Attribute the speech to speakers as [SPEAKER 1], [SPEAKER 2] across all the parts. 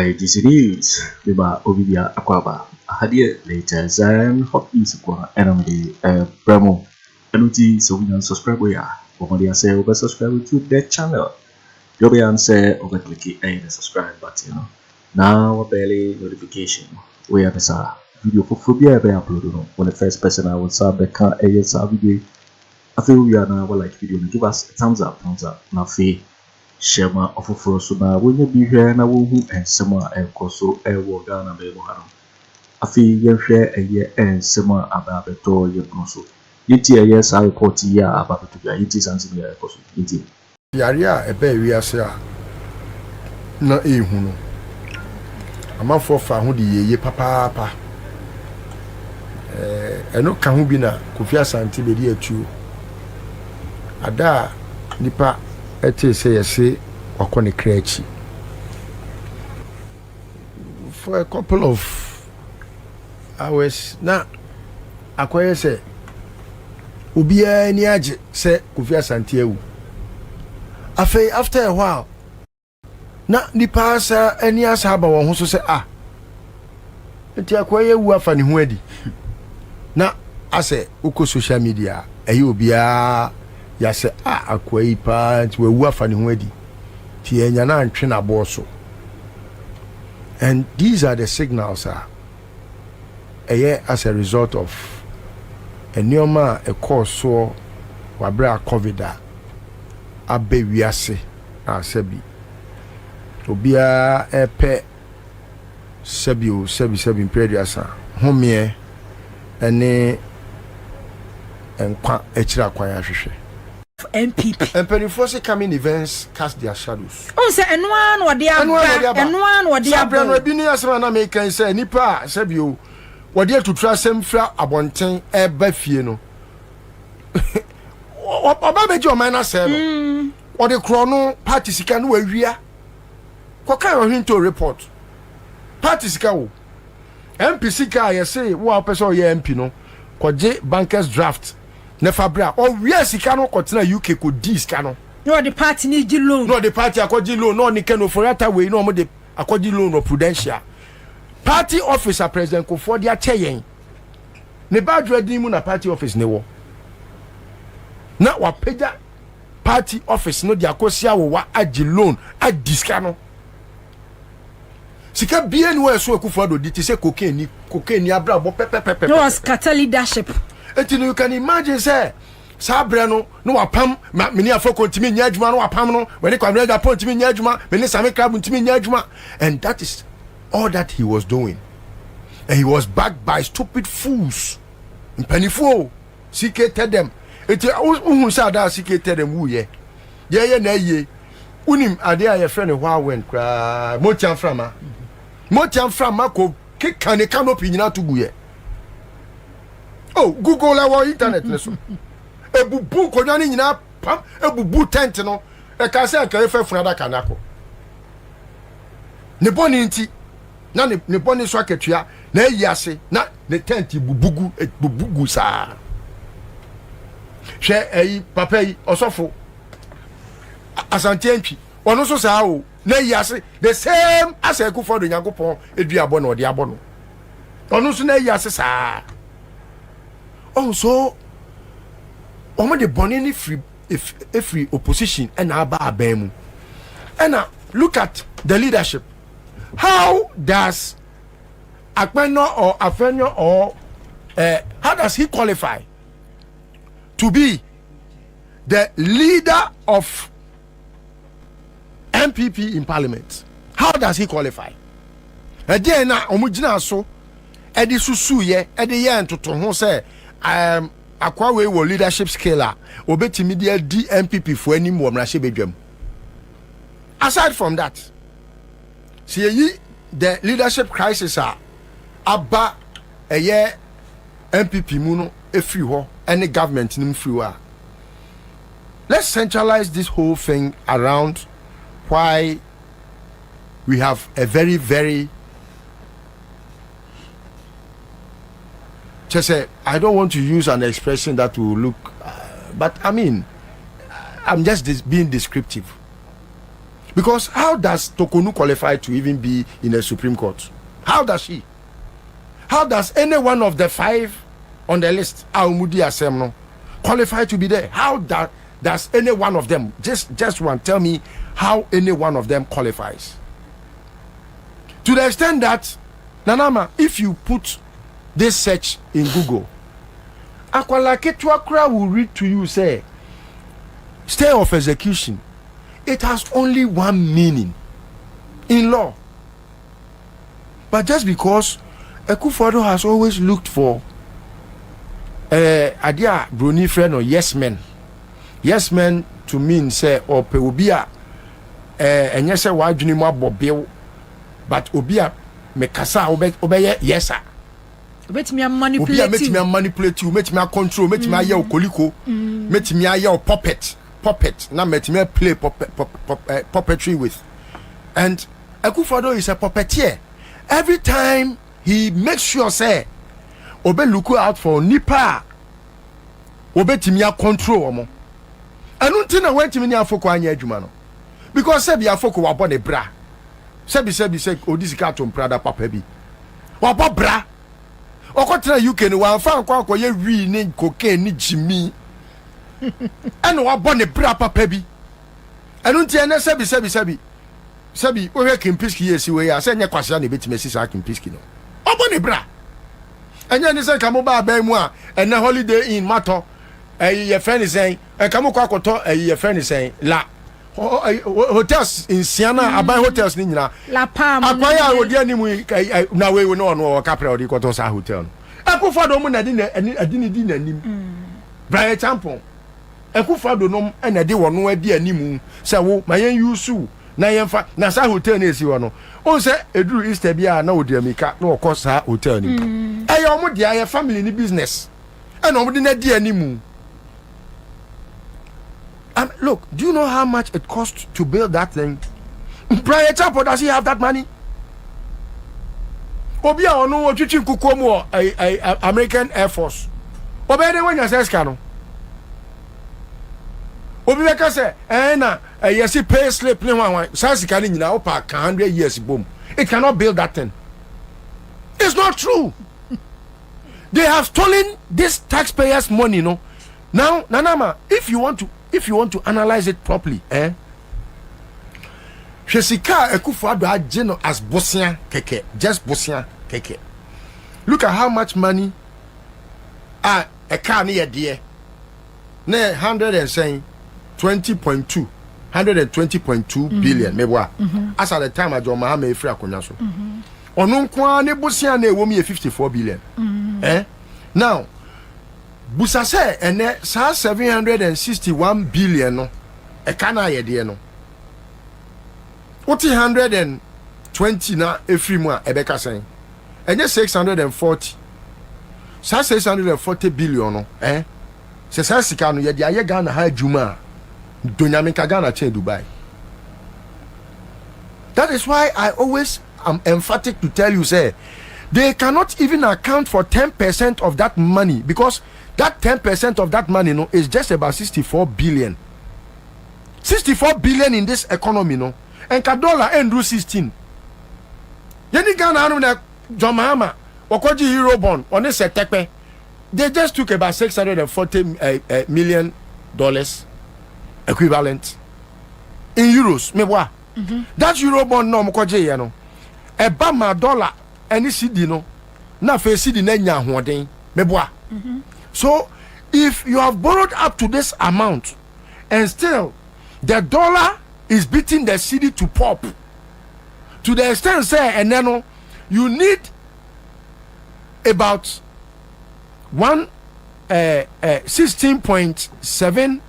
[SPEAKER 1] Hi, this is Biba Obibia Akwaba. I had it later than hot is and the Bramo. And so we can subscribe. We are. What say over subscribe to the channel. You'll be answer over click the subscribe button. Now, barely notification. We have a video for phobia by uploading. When the first person I will sub the car a video. I feel we are now like video. Give us a thumbs up. Now, fee. Share my offer for us now. When you be here, and I will and summer and coso air walk down and be one. I feel you share a year and summer about the toy you also. Yes, I report here about to it is something here.
[SPEAKER 2] Yaria, a baby, I say, no, a man for Fahudi, ye papa. I know Kahubina, Kufia Asante Bediatuo. Ada nipa. Ete say wakone krechi for a couple of hours na akoye say ubia ni age say Kofi Asante ewu afei after a while na nipa sa ani asa ba won ho so say enti akoye ewu afa ne ho adi na ase uko social media ayi obia ya se akwai pa we wu afa ne ho adi ti enya na antwe na boso. And these are the signals as a result of a neoma a course so wabra covid abe wiase asebi obia epe sebi imperiasa homie ene enkwa echira kwan ahwehwe MPP. And penny coming events cast their shadows. Oh, say, and one what they are, and one what they are. Brandon, as an American say, Nipa, said you, what they to trust them for abonting a befieno. What about your man? I said, or the chrono parties can wear here. What kind of hint to report? Parties go. MPC car, I say, what person your MP no? Kwaje bankers draft. Nefabra or yes, he cannot continue UK could dis cano.
[SPEAKER 3] No, the party need you loan.
[SPEAKER 2] No, the party Akwaji loan, no, ni Ken Ofori Atta way, no more the Akwaji loan or prudential. Party officer President Ofori Atta yen. Ne bad ready na party office ne wo. Na wa peja party office no dia kosia wo wa agi loan a discano. Sika bien we so Akufo Addo di say cocaine ni abra bo pepe.
[SPEAKER 3] No scatter leadership.
[SPEAKER 2] Until you can imagine, say, Sabrano, no apam, many of folk to me, Yajma, no apam, no, when they come read upon to me, Yajma, when they Sammy crab to me, Yajma, and that is all that he was doing. And he was backed by stupid fools. In Pennyfo, CK tell them, it's who said that CK tell them, who ye, ye, unim, a friend of how went, Motian from Marco, kick can a canopy in to buye. Oh, Google our internet lesson. A bubu konani na pam, a bubu tent no. E ka se ka efe funada kanako. Ne boni nti na ne boni so aketua na yase na ne tent bubugu sa. Hwe papa yi osofo Asante ntwi. Ono so sa o na yase the same as Akufo Addo Nyankopon eduabo na ode abo no. Ono so na yase sa. Oh, so the bonini free opposition and abemu. And now look at the leadership. How does Akpeno or Afenyo or how does he qualify to be the leader of MPP in parliament? How does he qualify? Again, na omujina so edi susu ye edi ye ntoto ho say akwawe wo leadership scale obetimi dia DMPP for any mo mrahye bedwam. Aside from that, see the leadership crisis aba eye MPP mu no efri ho any government nim free wa. Let's centralize this whole thing around why we have a very just say, I don't want to use an expression that will look, but I mean, I'm just being descriptive. Because how does Tokonu qualify to even be in the Supreme Court? How does she? How does any one of the 5 on the list, Aumudi Asemno, qualify to be there? How does any one of them, just one, tell me how any one of them qualifies? To the extent that, Nanama, if you put this search in Google, Akwala Ketwakra will read to you, say, stay of execution. It has only one meaning in law. But just because Akufo Addo has always looked for Adia Bruni friend or yes men to mean say or peubia and yes why do you bill but obia mekasa obey yes sir.
[SPEAKER 3] Met me manipulate
[SPEAKER 2] you, met me control, met me yell koliko, met me yell puppet, now met me play puppetry with. And Akufo Addo is a puppeteer. Every time he makes sure say obe look out for nipa obe timia control omo. Anu ntina went to me afoko anya adwuma no. Because say be afoko wa bo ne bra. Say odisika to prada papa bi. Wa bo bra. Okotra UK ni wa fa akwa ye wi ni cocaine ni jimi. Anu wa bo ne bra papa bi. Anu ntia na Sabi, we can piski yesi we ya say nya kwasha na betime sisa can piski no. Obo ne bra. Enya ni say kamo ba mu a ene holiday in matter ye friend is saying kamo kwa koto ye friend is saying la hotels in Siena abai hotels ni nyina
[SPEAKER 3] la pam
[SPEAKER 2] akwaya odi animu na we no no kapra odi koto sa hotel no. Akufo Addo mu na di na nim. Brian Champon Akufo Addo no na di wono adi animu say wo mayen yusu na yemfa na sa hotel na esi wono on say eduru Easter bia na odi amika na okọ sa hotel ni eyo mo dia ya family ni business and omo di na di animu. Look, do you know how much it costs to build that thing? Brian Chapo, does he have that money? Obia onu otwitwi kukomu American Air Force obia de wanya seska no obi be ka say na yesi pay slip ne wan sasika ni nyina opa 100 years bom. It cannot build that thing. It's not true. They have stolen this taxpayers money, no. Now Nanama, if you want to analyze it properly, Shesika Akufo Addo ageno as Bosia keke, just Bosia keke. Look at how much money a car near dear. Ne 120.2 billion mebwa. As at the time I John Mahamadu Bawumia akonyaso. Onu kwa ne Bosia na ewo me 54 billion. Now Busa say ene sa 761 billion no e kana ye de no. What 120 na efrimu a ebeka sen. Enye 640. Sa 640 billion no se sa sika no ye de aye Ghana ha adwuma donyamika Ghana che Dubai. That is why I always am emphatic to tell you say they cannot even account for 10% of that money because that 10% of that money no is just about 64 billion. 64 billion in this economy no. And dollar and 16. Yeni Ghana anu na John Mahama okoji euro bond on this tekpe. They just took about $640 million equivalent in euros. Mebwa. That euro bond no mokoje ye no. Eba ma dollar any CD no. Na fe CD na nya hoden. Mebwa. So if you have borrowed up to this amount and still the dollar is beating the city to pop to the extent say and then you need about 16.7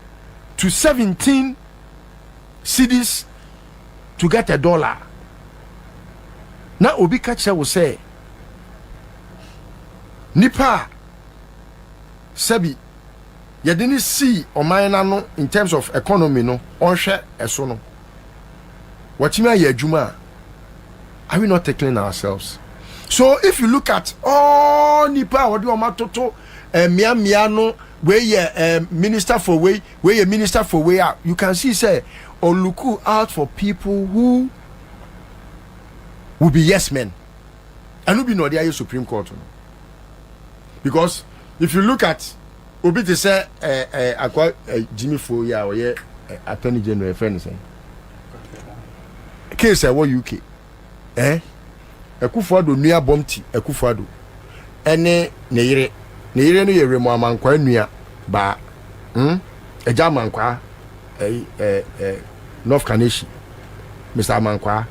[SPEAKER 2] to 17 cedis to get a dollar. Now Obi Kacha will say Nipa Sebi you didn't see Omayana no in terms of economy no on share eso no. What you mean Juma? Are we not tackling ourselves? So if you look at all Nipa what do Omatoto Mia no where you minister for way, where you minister for way out, you can see say or look out for people who will be yes men. And who be no the Supreme Court. Because if you look at Obi to say Jimmy Foya or Attorney General friend saying case what UK Akufo Addo nua bomti Akufo Addo ene ne yire no yere mo amankwa nua ba eja amankwa North Kaneshi Mr. Amankwa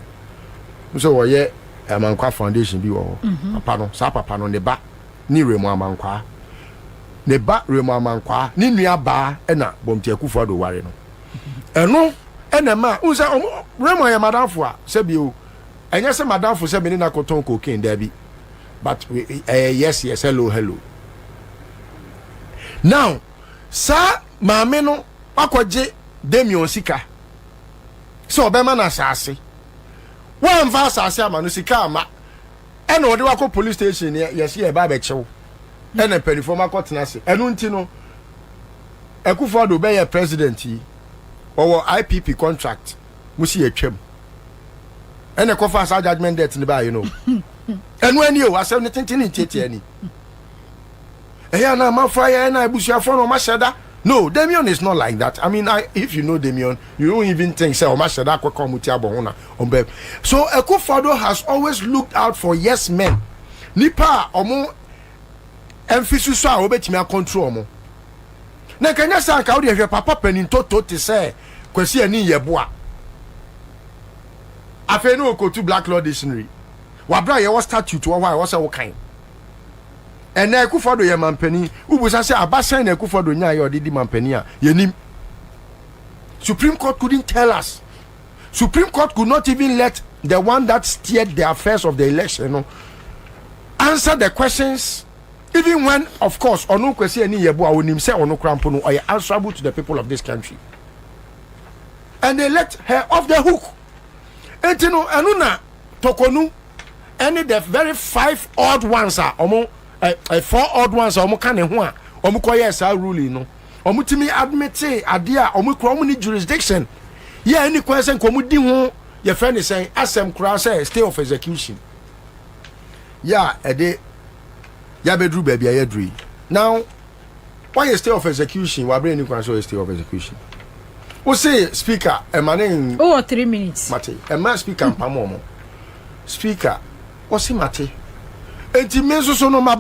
[SPEAKER 2] so wo ye Amankwa Foundation bi wo papa no sa papa no ne ba ni remo amankwa ne ba remo amankwa ni nua ba na bomti Akufo Addo ware no eno ena ma unsa remo ya madamfo a se bi o enya se madamfo se bi ni na koton cocaine there bi but yes hello now sa maame no akwaje demion sika so obema na asase wan va asase ama no sika ama ena ode wako police station yes ye ba be chew ena perform akotena se enu nti no Akufo Addo be ye president yi owo IPP contract musi etwam ena kofa sa judgment debt ni ba you know enu ani o asem ne tenten ntieti ani eya na mafaya na ebusuafo no masheda. No, Damion is not like that. I mean, if you know Damion, you don't even think say masheda kwekọ muti abon na. So Akufo Addo has always looked out for yes men. Nipa omo emphasis so a obetimi control omo. Na kanya sa ka wo de papa panin toto te say kwesi ani yeboa. Afa no okotu Black Law Dictionary. Wabra ye was statute wo why was say wo kan. And Akufo Addo ye mampani ubusa say abasan na Akufo Addo nya ye odidi mampani a yenim. Supreme Court couldn't tell us. Supreme Court could not even let the one that steered the affairs of the election answer the questions, even when of course onu kwesi ani yebo a onim say onu krampo no or answerable to the people of this country. And they let her off the hook. Entino enuna tokonu any the very 5 odd ones are omo 4 odd ones omo kan ho a omo koye sa ruling no omo timi admit ade a omo kro omo ni jurisdiction ye any question ko omo di ho ye friend is saying asem kra say stay of execution ya ede ya bedru baby ya dri now why stay of execution wa bring any question stay of execution we say speaker emanin
[SPEAKER 3] 3 minutes
[SPEAKER 2] mate ema speaker mpamomo speaker o si mate enti me so no me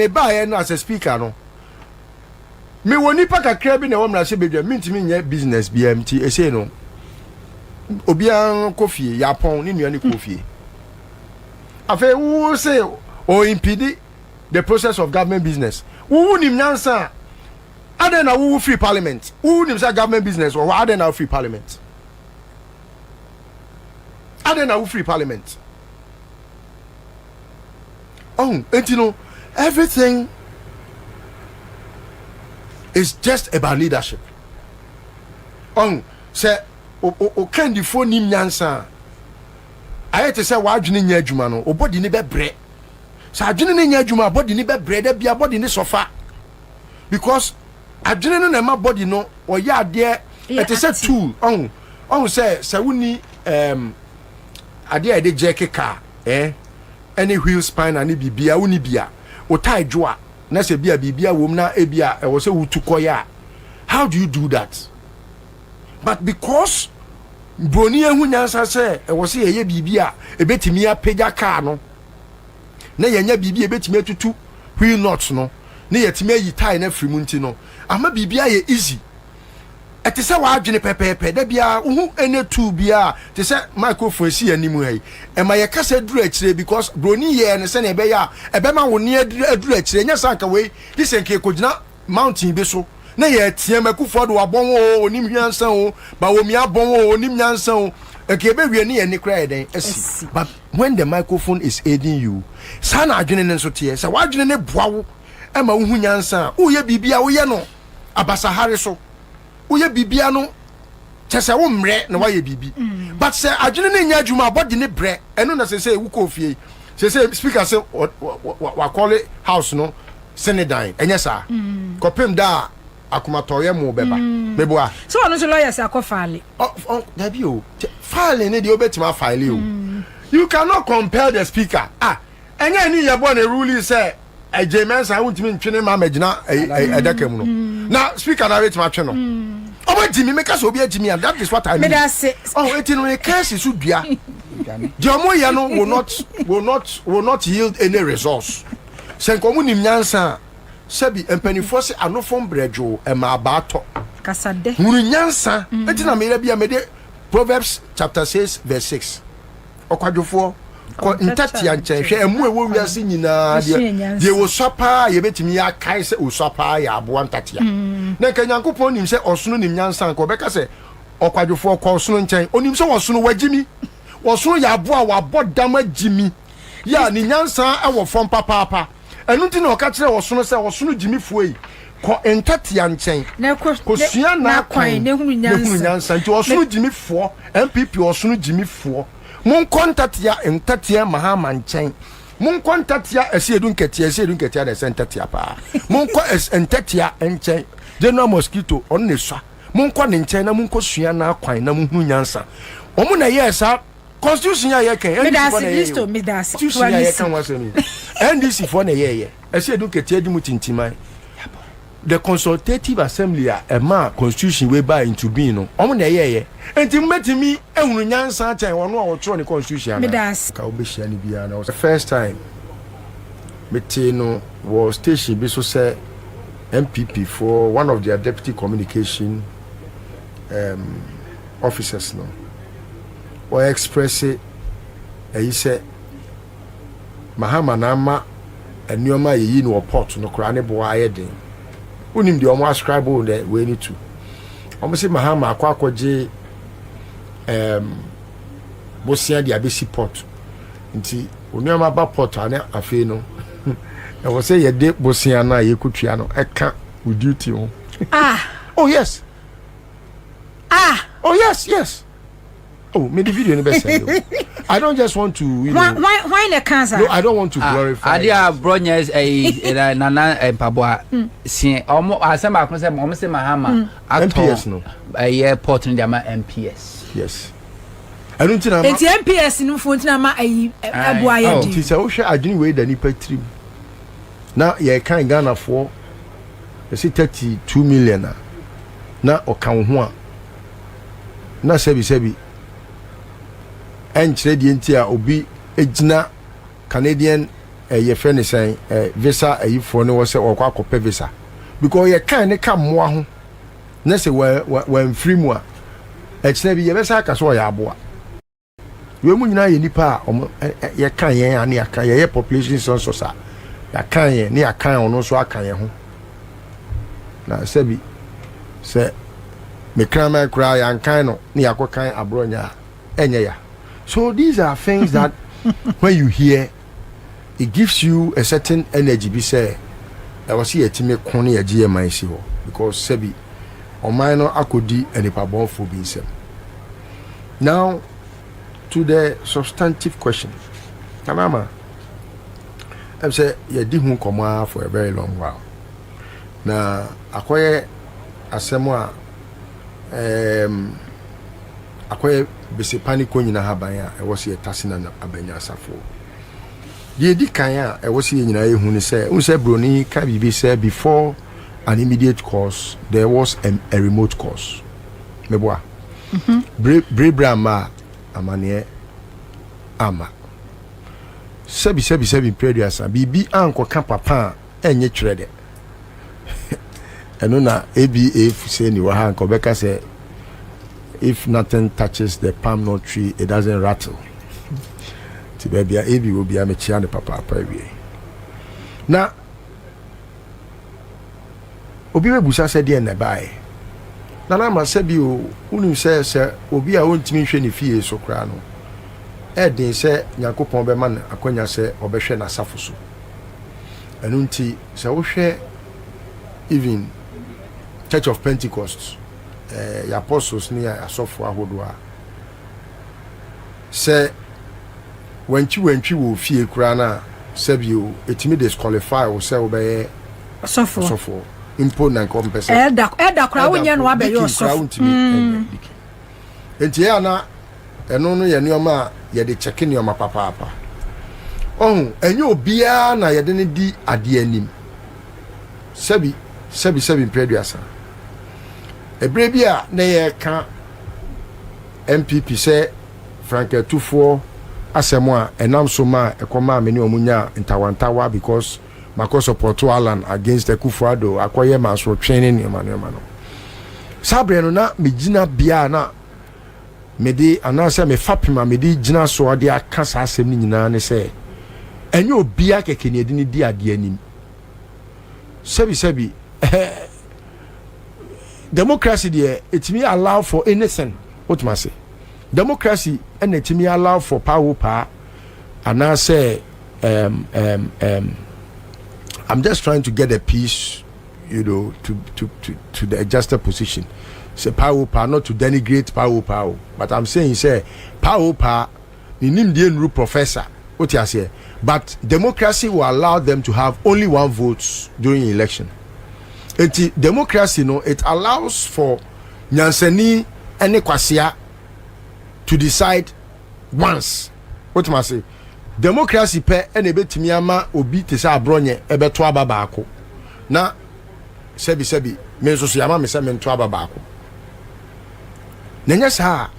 [SPEAKER 2] bae no as a speaker no me woni pa kakra bi na wo mra se bedwa mintimi nya business BMT ese no obian kofie yapon ni nua ni kofie afa wo say o impede the process of government business wo nim nyansa aden na wo free parliament wo nim say government business or aden na free parliament aden na wo free parliament. Oh, and you know, everything is just about leadership. Oh, say, o Kennedy for nim nyansa. I had to say, why do you need adwuma no? O body ni be bre. So adwene ni adwuma, body ni be bre. There be a body ni sofa. Because adwene no na ma body no, or ya there. It is a tool. Oh, say wuni ade ade jeke car, any wheel spine and bibia uni bia o tai joa na se bia bibia wom na ebia e wo se wutukoya. How do you do that? But because broni ehu nyansa se e wo se ye bibia ebetimi apagya car no na yenya bibia ebetimi atutu wheel nuts no na yetimi ayi tai na frimu nti no ama bibia ye easy. Ete se wa adwene pepepe da bia uhu NAPO bia te se microphone si animu hai e ma ye kasa duru akire because broni ye ne se na ebe ya ebe ma woni aduru akire nya sanka we this enke kogina mountain be so na ye tie Akufo Addo wabon o onim hwansan o Bawumia bon o onim nyansan o eke be wie ne ye ne kra eden asi. But when the microphone is aiding you sana adwene ne so tie se wa adwene ne boawo e ma uhu nyansan o ye bibia wo ye no abasahare so uye bibia no chese wo mre na waye bibi but say adwene ne nya adwuma body ne bre eno na say wu kofie say speaker say wa call it house no senedan enya sa kopem da akomatoye mo beba meboa
[SPEAKER 3] so ono so lawyers akofale
[SPEAKER 2] oh dabi o file ne de obetima file o you cannot compel the speaker enya ni yebo na rule say ejemensa wontimi ntwene ma magina edaka mu no na speaker na wetima twe no oba jimi make us obi ajimi and that is what I mean it in the case is dua Jomo yano will not yield any resource senkomu nim nyansa sebi empanifo se anofom brejo e ma abato
[SPEAKER 3] kasade
[SPEAKER 2] muru nyansa etina me bia me de Proverbs chapter 6 verse 6 okwadwofo ko ntati anchen hwe emu ewo wiase nyina de wo sopa ye betimi ya kai se osopa ya abo ntati na kanyankopon nim se osono nim nyansa ko beka se okwadwofo ko osono nchen onim se osono wagimi osono ya abo a wabodam agimi ya ni nyansa e wo fom papa enu ti na oka kire osono se osono gimi fuoi ko ntati anchen ko sua na kwan
[SPEAKER 3] ne hunu
[SPEAKER 2] nyansa nti osono gimi fuo MPP osono gimi fuo mun kontatia entatia mahama nchen mun kontatia esiedu nketia de sentatia pa mun ko entatia nchen general mosquito on ne swa mun ko ne nchen na mun ko sua na kwan na mun hu nyansa omu na yesa constitution ya yeken
[SPEAKER 3] Listo midasi
[SPEAKER 2] constitution ya yeken wasemi NDC for na yeye esiedu nketia di mutintimai the consultative assembly a ma constitution we by into being no omo na yeye enti metimi ehunu nyansa chan wono a wotro ne constitution ka obehia ni bia na the first time meti no was station bi so say MPP for one of their deputy communication officers no or express e say Mahamadu ama enioma yi no port no kra ne bo ayeden unim de omo ascribe the we need to omo se Mahama akwakoje bosia de abesi port nti onuama ba port ana afi no e wo se ye de bosia na ye kutua no e ka wo duty ho oh yes oh me the video ni be say I don't just want to
[SPEAKER 3] why the cancer
[SPEAKER 2] no I don't want to glorify
[SPEAKER 4] adia bronyes nana mpaboa si omo asema akon se omo se Mahama
[SPEAKER 2] MPS no
[SPEAKER 4] airport ni ama MPS
[SPEAKER 2] yes I don't think
[SPEAKER 3] it's MPS no phone na ma aboa ya di
[SPEAKER 2] ti se wo hwe adwini we da ni patrim na ye kan Ghana for you see 32 million na okan ho a na sebi enchire die ntia obi ejina Canadian ye friend say visa ayifo ne wo se okwa akope visa because ye kan ne ka moa ho na se wa free mu a echire bi ye be sa ka so ya aboa we mu nyina ye nipa a ye kan ye ani aka ye population census a ya kan ye ne ya kan ono so aka ye ho na sebi se me krama kra ya kan no ne yakokan abronya enye ya. So these are things that when you hear, it gives you a certain energy. Be say, I was here to make corny a GMI because Sebi or minor akodi and a pabon for being said. Now to the substantive question. Kanama, I've said you didn't come for a very long while. Now acquire a semwa acquire bese paniko nyina habanya e wosi etasina na abanya asafo die di kan a e wosi nyina ehu ni say un say broni ka bibi say before an immediate cause there was a remote cause meboa brama amane ama sebi previous bibi anko ka papa enye twere de eno na ABA say ni wa ha anko beka say if nothing touches the palm nut tree, it doesn't rattle. Tibebia ebi will be a mechiane papa we. Now, obi we busa said the nebai. Nana ma sebi o unu say obi a ontimi hwe ne fie so kra no. E den say Nyankopon be man akonya say obehwe na safo so. Enu nti say wo hwe even Church of Pentecost the apostles near asofo ahodoa say when you will fie kra na sabio etimi disqualify o say obey asofo impo na nkompese
[SPEAKER 3] eda kra wonya no abe yo so
[SPEAKER 2] enti ya na eno no ye nioma ye de check nioma papa enye obia na ye de ne di ade anim sebi preduasa ebre bia na ye ka MPP se Frank Tufo asemo a enam so ma ekoma me ne omunya ntawantawa because mako support Alan against Akufo Addo akoye maso training no sabre no na megina bia na mede anase me fapima mede gina so ade aka sa asem ni nyina ne se enye obia keke ne edi di ade anim sebi democracy there etimi allow for anything what must say democracy and etimi allow for power anase I'm just trying to get a piece, you know, to the adjusted position. Say power, not to denigrate power. But I'm saying, say power, the Indian rule professor. What you say? But democracy will allow them to have only one vote during election. Democracy, it allows for Nyansani and Ekwasia to decide once. What must say? Democracy pe ene betimi ama obi te sa abronye ebeto ababa ako na sebi me so yama me se me nto ababa ako nenya sa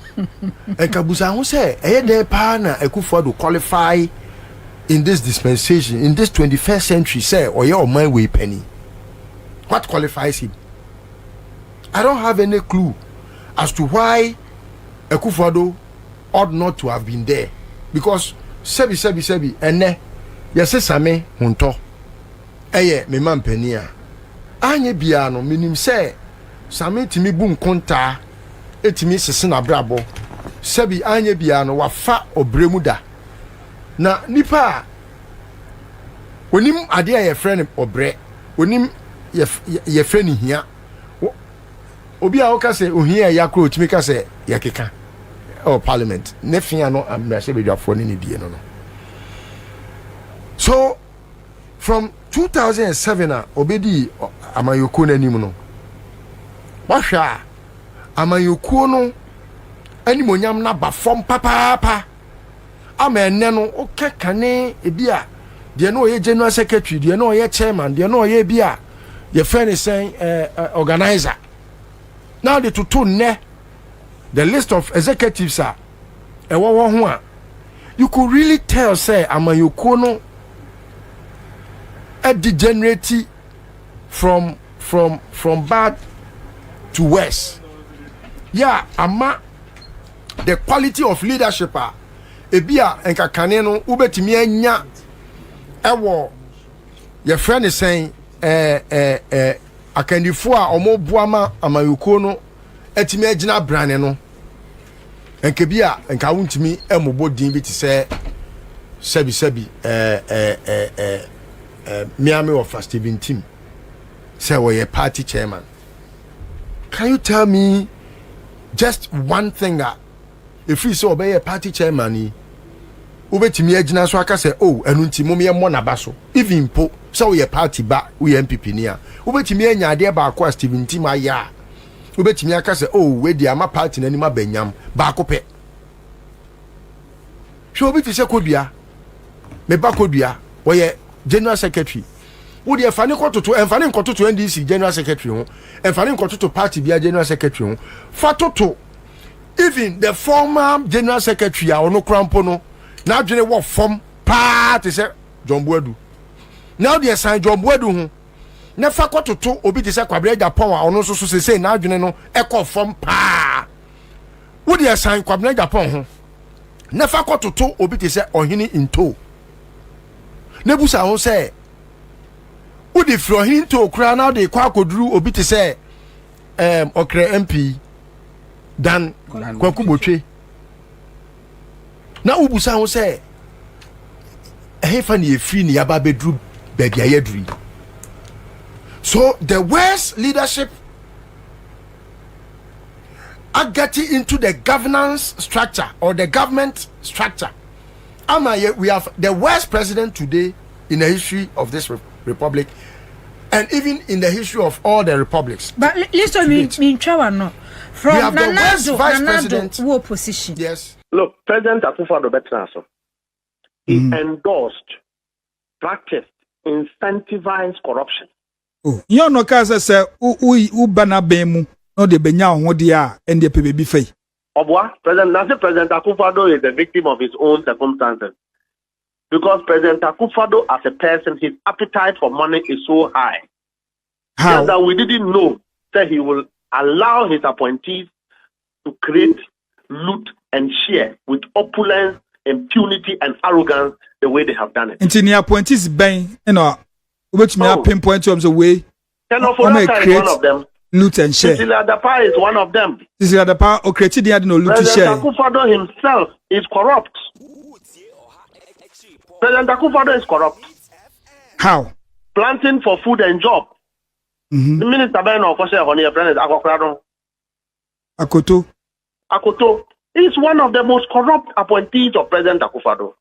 [SPEAKER 2] enkabusa ho se eye de pa na Akufo Addo qualify in this dispensation in this 21st century say oye o man we penny what qualifies him? I don't have any clue as to why Akufo Addo ought not to have been there because sebi ene yese Sammy hunto eye me mampani a anye bia no minim se Sammy timi bu nkonta etimi sese na brabo sebi anye bia no wafa obremu da na nipa onim ade a ye friend obre onim ye friend hia obi a o ka se ohia yakro otimi ka se yakeka parliament nefia no Asante Bediatuo ni die no. So from 2007 obedi amayoko nanim no wahwa amayoko no animonyam na ba fom papa ama enne no okekane ebia de no ye general secretary de no ye chairman de no ye bia ye friend say organizer now the tutu ne the list of executives are you could really tell say amayoko no a degenerate from bad to worse. Yeah, ama the quality of leadership ebia enkakane no ubetimi anya ewo your friend is saying akandifo a omoboama amayoko no etimi agina brane no enkebia enka wuntimi emobo din bi ti se sebi Miami of Steven Tim say we a party chairman. Can you tell me just one thing that if you so be a party chairman ubetimi agina so aka say oh enu ntimo me mo na baso even po so we a party ba we MPP ni a ubetimi anya ade ba akwa Steven Tim aya ubetimi aka say oh we di ama party na ni ma banyam ba akopɛ hwe obi ti se kodua me ba kodua we general secretary wo de efane kototo enfane nkototo NDC general secretary ho enfane nkototo party bia general secretary ho fatoto even the former general secretary a ono krampo no na adwene wo form party se John Buadu now the assign John Buadu ho na fa kototo obi ti se Kwabena Agyapong a ono so se na adwene no ekọ form pa wo de assign Kwabena Agyapong ho na fa kototo obi ti se ohini into nebusa ho say udi fro hinto kra na de kwa koduru obi te say okra MP dan Kwaku botwe na ubusa ho say ehefa ni efri ni yaba bedru baby ayeduri. So the worst leadership are getting into the governance structure or the government structure. We have the worst president today in the history of this republic And even in the history of all the republics.
[SPEAKER 3] But listen, me no. From
[SPEAKER 2] Nanado
[SPEAKER 3] war position.
[SPEAKER 2] Yes.
[SPEAKER 5] Look, President Akufo Addo he endorsed, practiced, incentivized corruption.
[SPEAKER 6] Oh, you no case say u bana bemu no de benya ho de a and the baby fay.
[SPEAKER 5] Obwa, President Akufo Addo is a victim of his own circumstances. Because President Akufo Addo as a person, his appetite for money is so high.
[SPEAKER 6] How?
[SPEAKER 5] Just that we didn't know that he will allow his appointees to create, loot, and share with opulence, impunity, and arrogance the way they have done it.
[SPEAKER 6] Until the appointees bang, which may pinpoint terms away.
[SPEAKER 5] Ken Ofori Atta is one of them.
[SPEAKER 6] Loot and share.
[SPEAKER 5] Cecilia Adapa is one of them.
[SPEAKER 6] Cecilia Adapa, or created the no loot and share.
[SPEAKER 5] President Akufo Addo himself is corrupt. President Akufo Addo is corrupt.
[SPEAKER 6] How?
[SPEAKER 5] Planting for food and job. The minister Ben Okoshe Honey, a friend is Akoto is one of the most corrupt appointees of President Akufo Addo.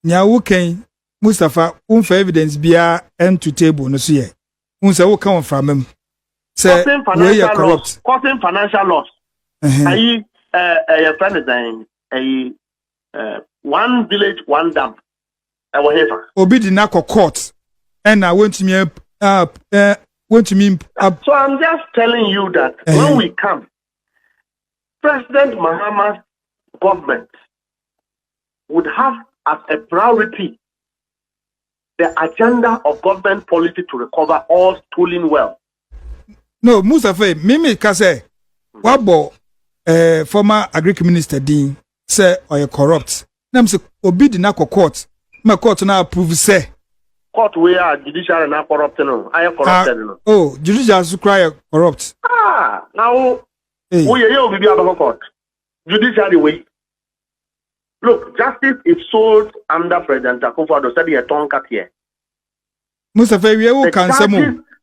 [SPEAKER 6] Nyawu Ken Mustafa, for evidence be end to table no see. Unsa wo come from him. Say we are corrupt.
[SPEAKER 5] Causing financial loss. Your friend is saying one village, one dam.
[SPEAKER 6] Obi di na court. And I went to me
[SPEAKER 5] So I'm just telling you that when we come, President Mahama's government would have as a priority the agenda of government policy to recover all stolen wealth.
[SPEAKER 6] No, Mustafa, Mimi Kase, Wabo, former agriculture minister Dean, say, or you corrupt. Nam se obi di na court. My court now approve say.
[SPEAKER 5] Court where judiciary now corrupt no. I am corrupted no.
[SPEAKER 6] Oh, judiciary su cry corrupt.
[SPEAKER 5] Now we will be out of court. Judiciary way. Look, justice is sold under President Akufo Addo said a tongue cut here.
[SPEAKER 6] Mustafa, we will cancel.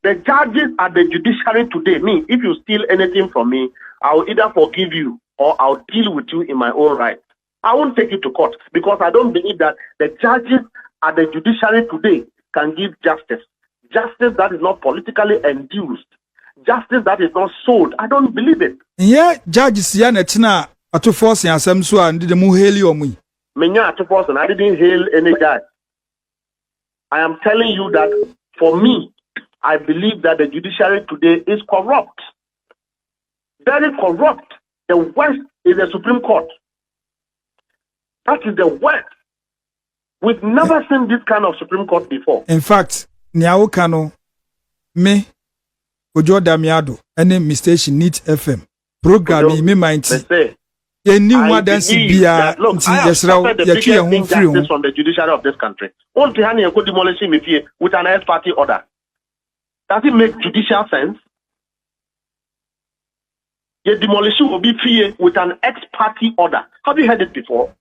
[SPEAKER 5] The judges at the judiciary today, me, if you steal anything from me, I will either forgive you or I'll deal with you in my own right. I won't take you to court because I don't believe that the judges at the judiciary today can give justice. Justice that is not politically induced. Justice that is not sold. I don't believe it.
[SPEAKER 6] Yeah, judges ya netina atu force ya asem so and the mu hail you mu.
[SPEAKER 5] Menya atu force and I didn't hail any judge. I am telling you that for me, I believe that the judiciary today is corrupt. Very corrupt. The worst is the Supreme Court. That is the worst. We've never seen this kind of Supreme Court before.
[SPEAKER 6] In fact, Niawo Kano, me, Kojo Kyeremanteng, any station Net FM programming me mind. You knew what dance be a
[SPEAKER 5] look. I have suffered the biggest injustice from the judiciary of this country. Only Hani could demolish me with an ex party order. Does it make judicial sense? The demolition will be free with an ex party order. Have you heard it before?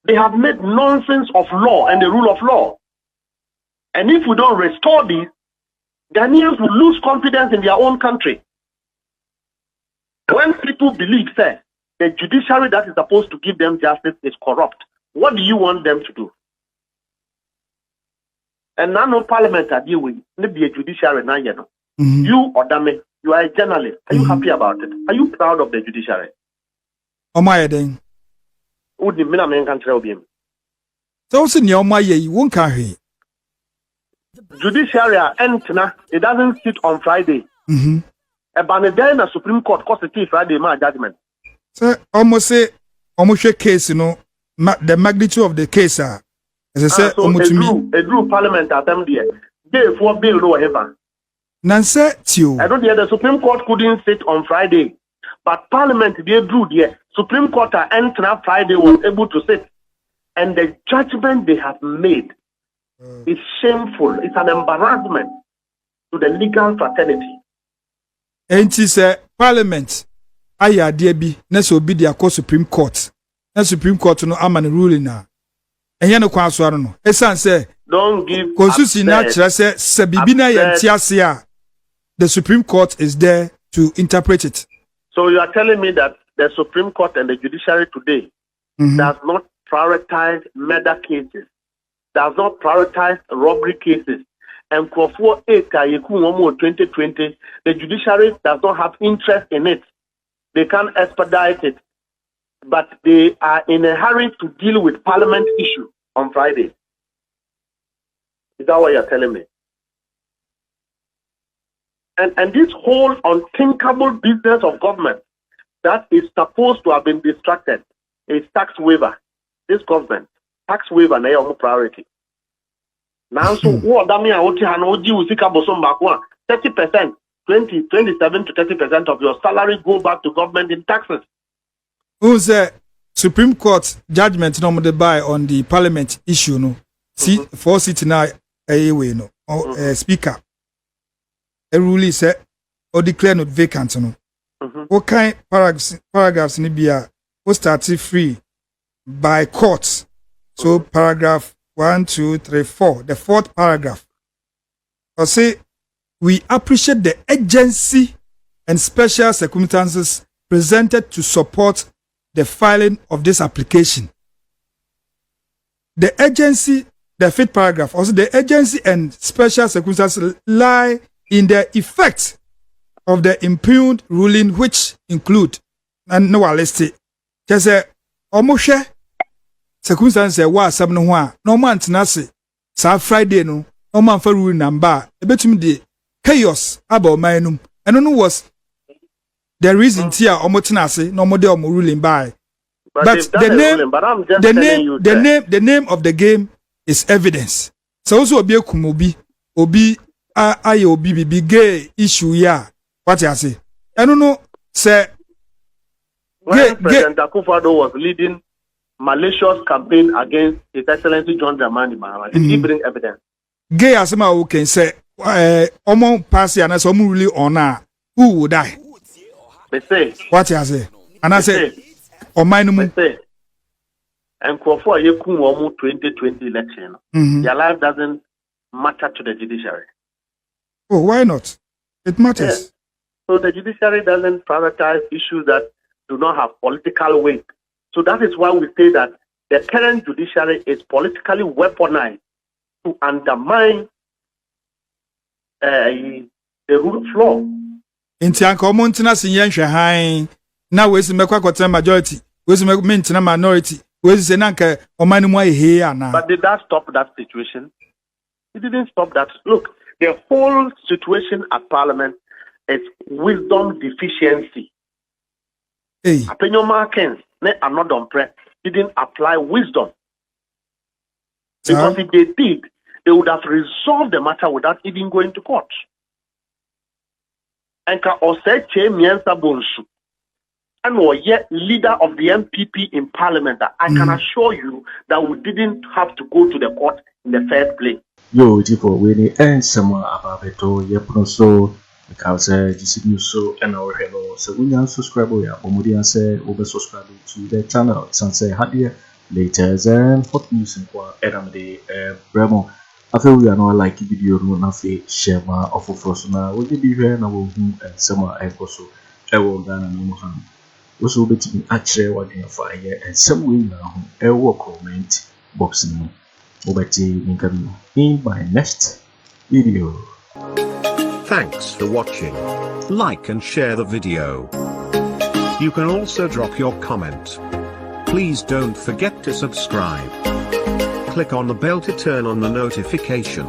[SPEAKER 5] They have made nonsense of law and the rule of law. And if we don't restore this, Ghanaians will lose confidence in their own country. When people believe, say, the judiciary that is supposed to give them justice is corrupt, what do you want them to do? And now no parliament are deal with maybe a judiciary now, you know. You or Dame, you are a journalist. Are you happy about it? Are you proud of the judiciary?
[SPEAKER 6] Oh my then.
[SPEAKER 5] Would the men can him?
[SPEAKER 6] So near my ye won't carry.
[SPEAKER 5] Judiciary entna, it doesn't sit on Friday. A banner Supreme Court constitutes Friday my judgment.
[SPEAKER 6] So almost a case, you know, the magnitude of the case as I said,
[SPEAKER 5] so a drew parliament at them there. They for bill no whatever.
[SPEAKER 6] Nancy, you.
[SPEAKER 5] I don't hear the Supreme Court couldn't sit on Friday, but Parliament they drew there. Supreme Court entna Friday was able to sit, and the judgment they have made is shameful. It's an embarrassment to the legal fraternity.
[SPEAKER 6] And she said, Parliament, I dear be, next will be the Supreme Court. The Supreme Court no aman ruling now. And you know, Kwaswarno. Esan say,
[SPEAKER 5] don't give.
[SPEAKER 6] Consusi natural say, Sabibina Yantiasia. The Supreme Court is there to interpret it.
[SPEAKER 5] So you are telling me that the Supreme Court and the judiciary today does not prioritize murder cases, does not prioritize robbery cases, and Kwaku Annan 2020, the judiciary does not have interest in it. They can't expedite it, but they are in a hurry to deal with parliament issue on Friday. Is that what you're telling me? And this whole unthinkable business of government that is supposed to have been distracted is tax waiver. This government, tax waiver na your priority. Now, so what that mean? 30%, 27 to 30% of your salary go back to government in taxes.
[SPEAKER 6] Who's the Supreme Court judgment normally by on the parliament issue? No, see, for sitting now, anyway, no, speaker. A ruling said or declare not vacant. No, what kind paragraphs in Libya was started free by courts? So paragraph 1, 2, 3, 4, the fourth paragraph. I say we appreciate the agency and special circumstances presented to support the filing of this application. The agency, the fifth paragraph, also the agency and special circumstances lie in the effect of the impugned ruling, which include and no list. Just a almost circumstances wa some no one no man tenase sa Friday no man for rule number a bit me chaos about my num and no was the reason here omotenase no more ruling by but the name of the game is evidence. So also obi kumobi obi ayo obi gay issue ya what you say I don't know say
[SPEAKER 5] when President Akufo Addo was leading malicious campaign against His Excellency John Dramani Mahama, did he bring evidence?
[SPEAKER 6] Gay as who can say omo pass and as omo really honor who would die.
[SPEAKER 5] They say
[SPEAKER 6] what you say and I say on my name
[SPEAKER 5] and Kwaku Annan 2020 election. Their life doesn't matter to the judiciary.
[SPEAKER 6] Oh, why not? It matters.
[SPEAKER 5] Yes. So the judiciary doesn't prioritize issues that do not have political weight. So that is why we say that the current judiciary is politically weaponized to undermine the rule of law.
[SPEAKER 6] In Tianko Montina Siyan High, now where's the Mekwa majority, where's the Mintina minority, where's the Nanka or Manumai here now?
[SPEAKER 5] But did that stop that situation? It didn't stop that. Look, the whole situation at Parliament is wisdom deficiency.
[SPEAKER 6] Hey.
[SPEAKER 5] Apenyo Markens, another didn't apply wisdom. Because if they did, they would have resolved the matter without even going to court. And otchere miensa bonsu. And we're yet leader of the MPP in Parliament. I can assure you that we didn't have to go to the court in the first place.
[SPEAKER 1] Yo, Tipo, we need and someone about it. Yep, so because GCB so and our hello. So we now subscribe. Yeah, Omudia say over subscribe to the channel. Sanse Hadia later than hot news and qua Aremeyaw Bremo. I feel we are not like video no nafe share ma of Frosna. We be here now and summer I also. I will Ghana no ham. Also between otchere what in fire and some way now. I will comment boxing. In my next video.
[SPEAKER 7] Thanks for watching. Like and share the video. You can also drop your comment. Please don't forget to subscribe. Click on the bell to turn on the notification.